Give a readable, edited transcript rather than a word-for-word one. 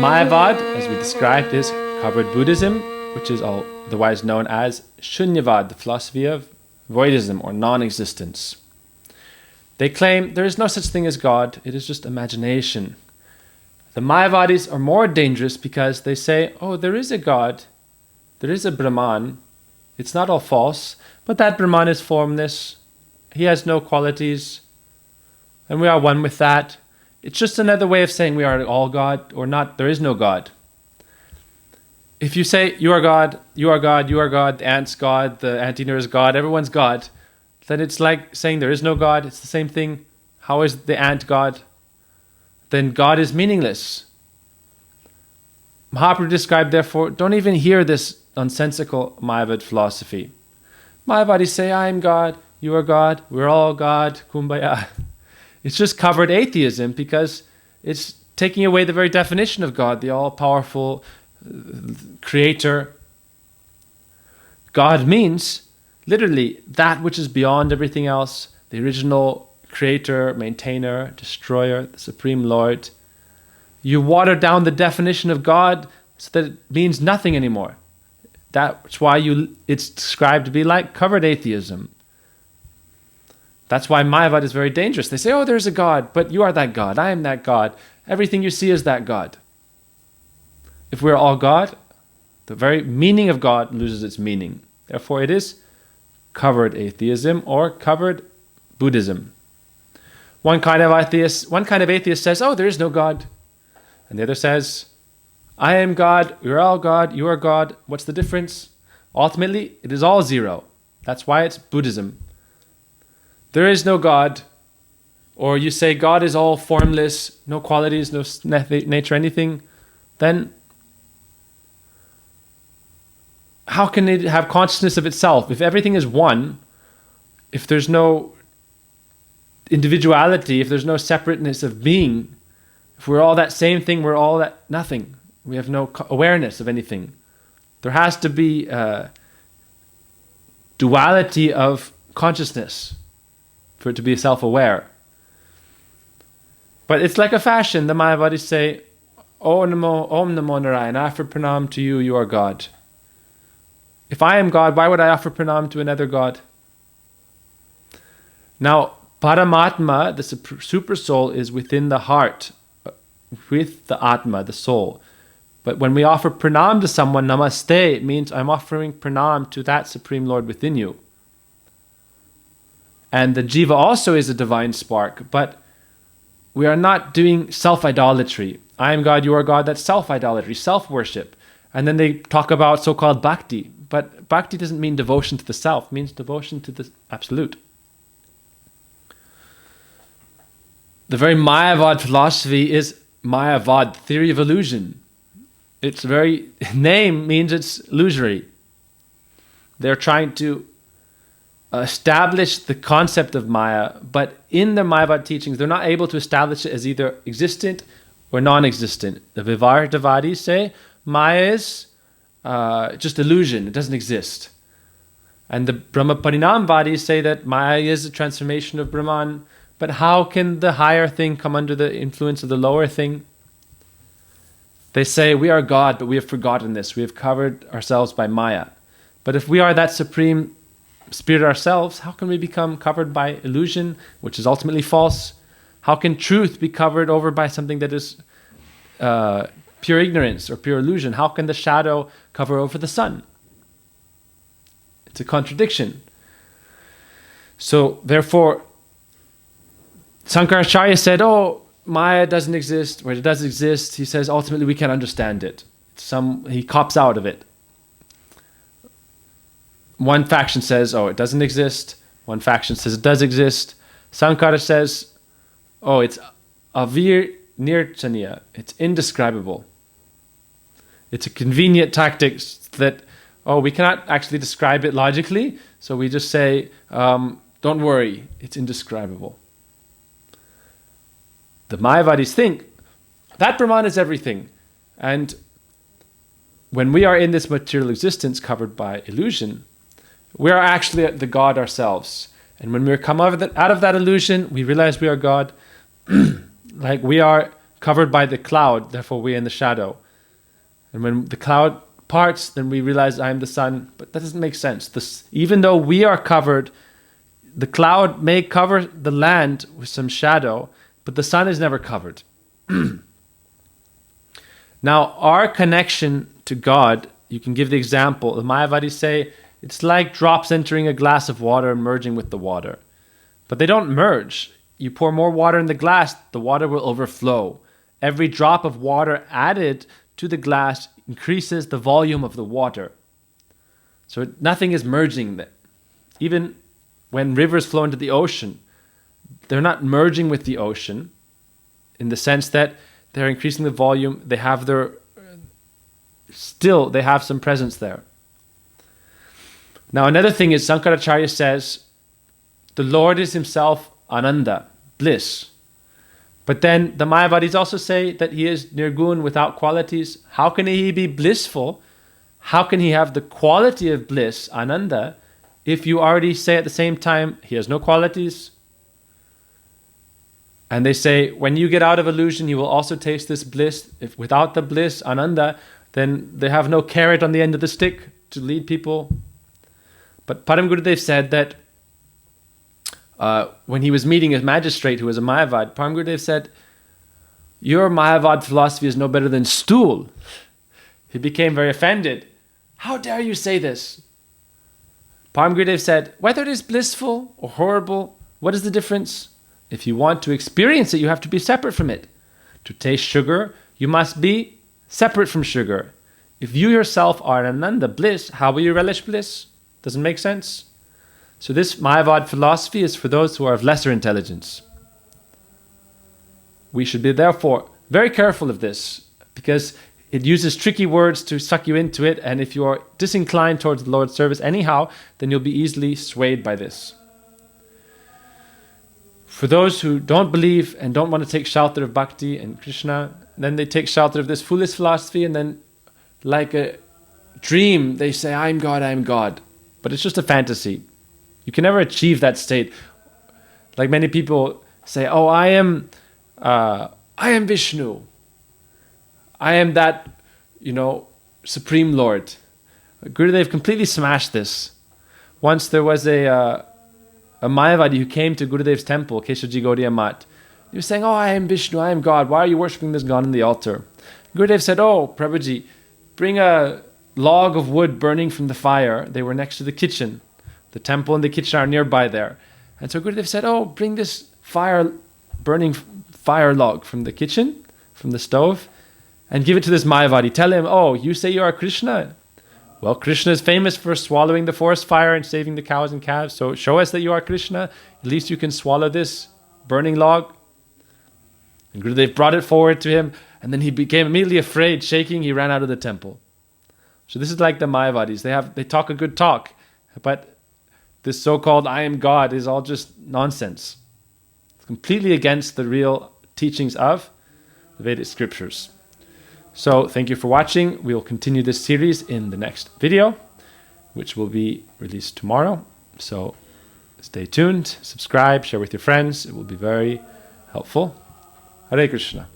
Mayavad, as we described, is covered Buddhism, which is otherwise known as Shunyavad, the philosophy of voidism or non-existence. They claim there is no such thing as God, it is just imagination. The Mayavadis are more dangerous because they say, oh, there is a God, there is a Brahman, it's not all false, but that Brahman is formless, he has no qualities, and we are one with that. It's just another way of saying we are all God or not, there is no God. If you say you are God, you are God, you are God, the ant's God, the anteater is God, everyone's God, then it's like saying there is no God, it's the same thing. How is the ant God? Then God is meaningless. Mahaprabhu described, therefore, don't even hear this nonsensical Mayavad philosophy. Mayavadis say, I am God, you are God, we're all God, kumbaya. It's just covered atheism because it's taking away the very definition of God, the all-powerful creator. God means literally that which is beyond everything else, the original creator, maintainer, destroyer, the supreme Lord. You water down the definition of God so that it means nothing anymore. That's why it's described to be like covered atheism. That's why Mayavad is very dangerous. They say, oh, there's a God, but you are that God, I am that God. Everything you see is that God. If we're all God, the very meaning of God loses its meaning. Therefore, it is covered atheism or covered Buddhism. One kind of atheist says, oh, there is no God. And the other says, I am God, we're all God, you are God. What's the difference? Ultimately, it is all zero. That's why it's Buddhism. There is no God. Or you say God is all formless, no qualities, no nature, anything. Then how can it have consciousness of itself? If everything is one, if there's no individuality, if there's no separateness of being, if we're all that same thing, we're all that nothing. We have no awareness of anything. There has to be a duality of consciousness for it to be self-aware. But it's like a fashion. The Mayavadis say, Om Namo Narayana, I offer pranam to you, you are God. If I am God, why would I offer pranam to another God? Now, Paramatma, the super soul, is within the heart, with the Atma, the soul. But when we offer pranam to someone, namaste, it means I'm offering pranam to that Supreme Lord within you. And the jiva also is a divine spark, but we are not doing self-idolatry. I am God, you are God, that's self-idolatry, self-worship. And then they talk about so-called bhakti. But bhakti doesn't mean devotion to the self, it means devotion to the absolute. The very Mayavad philosophy is Mayavad, theory of illusion. Its very name means it's illusory. They're trying to establish the concept of Maya, but in the Mayavad teachings, they're not able to establish it as either existent or non-existent. The Vivartavadis say Maya is just illusion, it doesn't exist. And the Brahma Parinamvadis say that Maya is a transformation of Brahman, but how can the higher thing come under the influence of the lower thing? They say we are God, but we have forgotten this. We have covered ourselves by Maya. But if we are that supreme spirit ourselves, how can we become covered by illusion, which is ultimately false? How can truth be covered over by something that is pure ignorance or pure illusion? How can the shadow cover over the sun? It's a contradiction. So therefore, Sankaracharya said, oh, Maya doesn't exist, or it does exist. He says, ultimately we can't understand it. He cops out of it. One faction says, oh, it doesn't exist. One faction says it does exist. Sankara says, oh, it's avir nirchaniya. It's indescribable. It's a convenient tactic that, oh, we cannot actually describe it logically, so we just say, don't worry, it's indescribable. The Mayavadis think that Brahman is everything. And when we are in this material existence covered by illusion, we are actually the God ourselves. And when we come out of that illusion, we realize we are God. Like we are covered by the cloud, therefore we are in the shadow. And when the cloud parts, then we realize I am the sun. But that doesn't make sense. Even though we are covered, the cloud may cover the land with some shadow, but the sun is never covered. Now, our connection to God, you can give the example. The Mayavadis say it's like drops entering a glass of water and merging with the water. But they don't merge. You pour more water in the glass, the water will overflow. Every drop of water added to the glass increases the volume of the water. So nothing is merging there. Even when rivers flow into the ocean, they're not merging with the ocean in the sense that they're increasing the volume. They have they have some presence there. Now another thing is Sankaracharya says the Lord is himself Ananda, bliss. But then the Mayavadis also say that he is nirgun, without qualities. How can he be blissful? How can he have the quality of bliss, Ananda, if you already say at the same time he has no qualities? And they say when you get out of illusion, you will also taste this bliss. If without the bliss, Ananda, then they have no carrot on the end of the stick to lead people. But Param Gurudev said that when he was meeting a magistrate who was a Mayavad, Param Gurudev said, your Mayavad philosophy is no better than stool. He became very offended. How dare you say this? Param Gurudev said, whether it is blissful or horrible, what is the difference? If you want to experience it, you have to be separate from it. To taste sugar, you must be separate from sugar. If you yourself are Ananda, bliss, how will you relish bliss? Doesn't make sense. So this Mayavad philosophy is for those who are of lesser intelligence. We should be therefore very careful of this, because it uses tricky words to suck you into it, and if you are disinclined towards the Lord's service anyhow, then you'll be easily swayed by this. For those who don't believe and don't want to take shelter of bhakti and Krishna, then they take shelter of this foolish philosophy, and then like a dream they say, I'm God, I'm God. But it's just a fantasy. You can never achieve that state. Like many people say, oh, I am Vishnu. I am that, Supreme Lord. Gurudev completely smashed this. Once there was a Mayavadi who came to Gurudev's temple, Keshaji Gaudiya Mat. He was saying, oh, I am Vishnu, I am God. Why are you worshipping this God on the altar? Gurudev said, oh, Prabhuji, bring a log of wood burning from the fire. They were next to the kitchen. The temple and the kitchen are nearby there. And so Gurudev said, oh, bring this burning fire log from the kitchen, from the stove, and give it to this Mayavadi. Tell him, oh, you say you are Krishna? Well, Krishna is famous for swallowing the forest fire and saving the cows and calves. So show us that you are Krishna. At least you can swallow this burning log. And Gurudev brought it forward to him, and then he became immediately afraid, shaking. He ran out of the temple. So this is like the Mayavadis. They talk a good talk, but this so-called I am God is all just nonsense. It's completely against the real teachings of the Vedic scriptures. So thank you for watching. We will continue this series in the next video, which will be released tomorrow. So stay tuned, subscribe, share with your friends. It will be very helpful. Hare Krishna.